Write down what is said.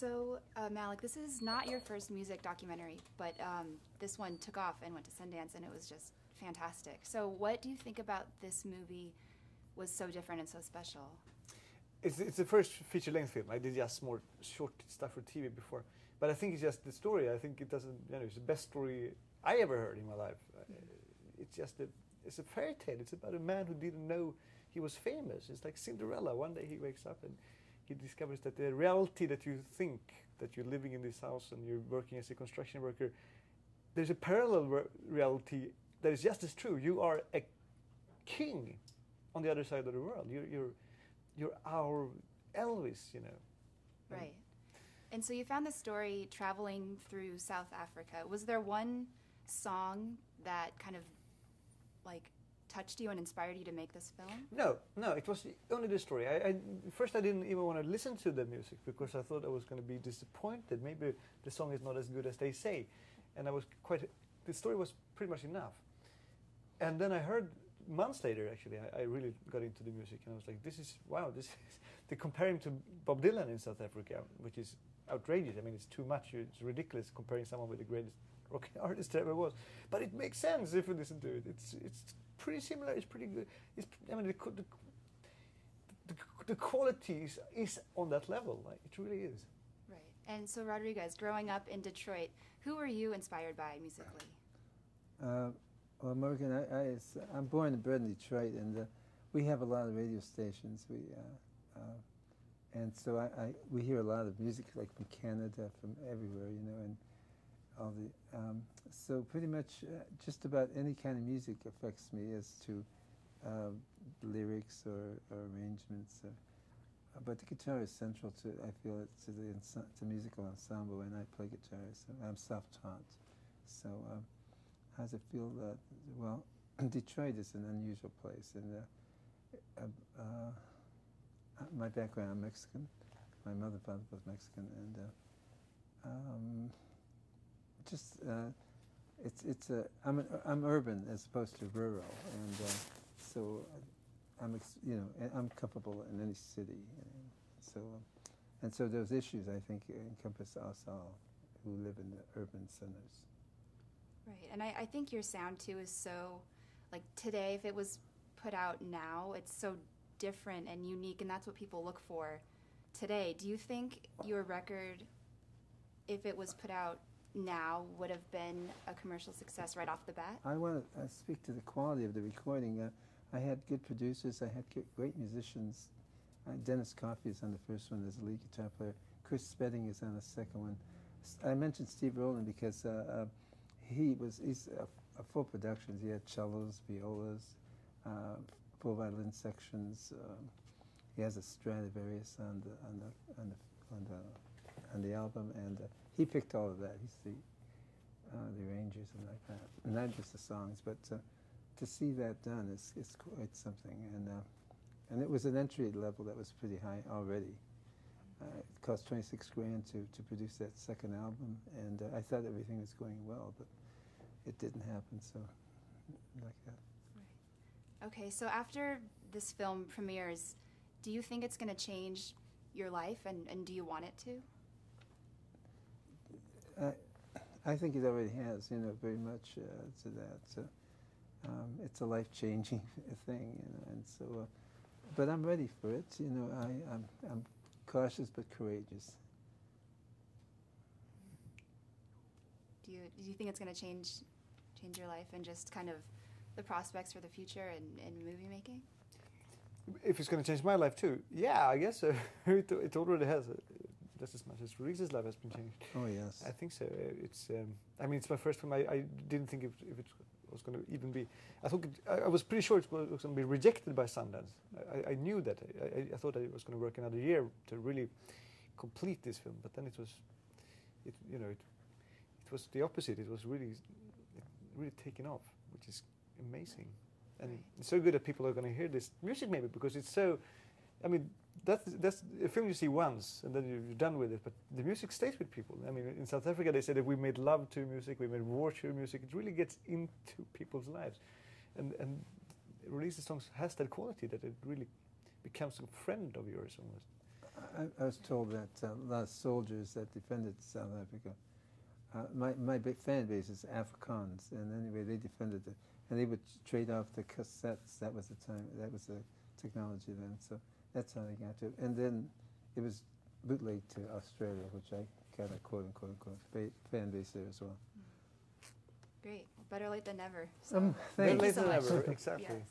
So, Malik, this is not your first music documentary, but this one took off and went to Sundance, and it was just fantastic. So what do you think about this movie was so different and so special? It's the first feature-length film. I did just more short stuff for TV before. But I think it's just the story. I think it doesn't, it's the best story I ever heard in my life. It's just it's a fairy tale. It's about a man who didn't know he was famous. It's like Cinderella. One day he wakes up and he discovers that the reality that you think that you're living in this house and you're working as a construction worker, there's a parallel reality that is just as true. You are a king on the other side of the world. You're our Elvis, Right. And so you found the story traveling through South Africa. Was there one song that kind of like touched you and inspired you to make this film? No, it was only the story. First I didn't even want to listen to the music because I thought I was going to be disappointed. Maybe the song is not as good as they say. And the story was pretty much enough. And then I heard months later, actually, I really got into the music and I was like, wow, they compare him to Bob Dylan in South Africa, which is outrageous. I mean, it's too much. It's ridiculous comparing someone with the greatest rock artist there ever was. But it makes sense if you listen to it. It's pretty similar. It's pretty good. The quality is on that level. Like, it really is. Right. And so, Rodriguez, growing up in Detroit, who were you inspired by musically? Well, Morgan, I'm born and bred in Detroit, and we have a lot of radio stations. And so we hear a lot of music, like from Canada, from everywhere, and all the. So pretty much, just about any kind of music affects me as to lyrics or arrangements. But the guitar is central to, I feel, to musical ensemble, and I play guitar. So I'm self-taught. So. How does it feel that, well, Detroit is an unusual place, and my background, I'm Mexican. My mother and father both Mexican, and I'm urban as opposed to rural, and so I'm comfortable in any city. And so those issues, I think, encompass us all who live in the urban centers. Right, and I think your sound too is so, like today, if it was put out now, it's so different and unique, and that's what people look for today. Do you think your record, if it was put out now, would have been a commercial success right off the bat? I want to speak to the quality of the recording. I had good producers, I had great musicians. Dennis Coffey is on the first one as a lead guitar player. Chris Spedding is on the second one. I mentioned Steve Rowland because he's a full productions. He had cellos, violas, full violin sections. He has a Stradivarius on the album, and he picked all of that. He's the arrangers and like that, and not just the songs. But to see that done is quite something. And it was an entry level that was pretty high already. It cost $26 grand to produce that second album, and I thought everything was going well, but it didn't happen, so like that. Right. Okay, so after this film premieres, do you think it's going to change your life, and do you want it to? I think it already has, very much to that. So, it's a life-changing thing, and so, but I'm ready for it. I'm cautious but courageous. Do you think it's going to change your life and just kind of the prospects for the future in movie making? If it's going to change my life too, yeah, I guess so. It already has, just as much as Rodriguez's life has been changed. Oh yes, I think so. It's it's my first film. I didn't think if it was going to even be. I was pretty sure it was going to be rejected by Sundance. I knew that. I thought I was going to work another year to really complete this film, but then it was the opposite. It was really taken off, which is amazing. And it's so good that people are going to hear this music maybe because it's so, that's a film you see once and then you're done with it, but the music stays with people. In South Africa they say that we made love to music, we made war to music. It really gets into people's lives. And Release the Songs has that quality that it really becomes a friend of yours almost. I was told that a lot of soldiers that defended South Africa, my big fan base is Afrikaans, and anyway, they defended it, and they would trade off the cassettes. That was the time. That was the technology then. So that's how they got to it. And then it was bootleg to Australia, which I got a quote unquote fan base there as well. Great. Better late than never. So Thank Better you late so than much. ever, exactly. Yes.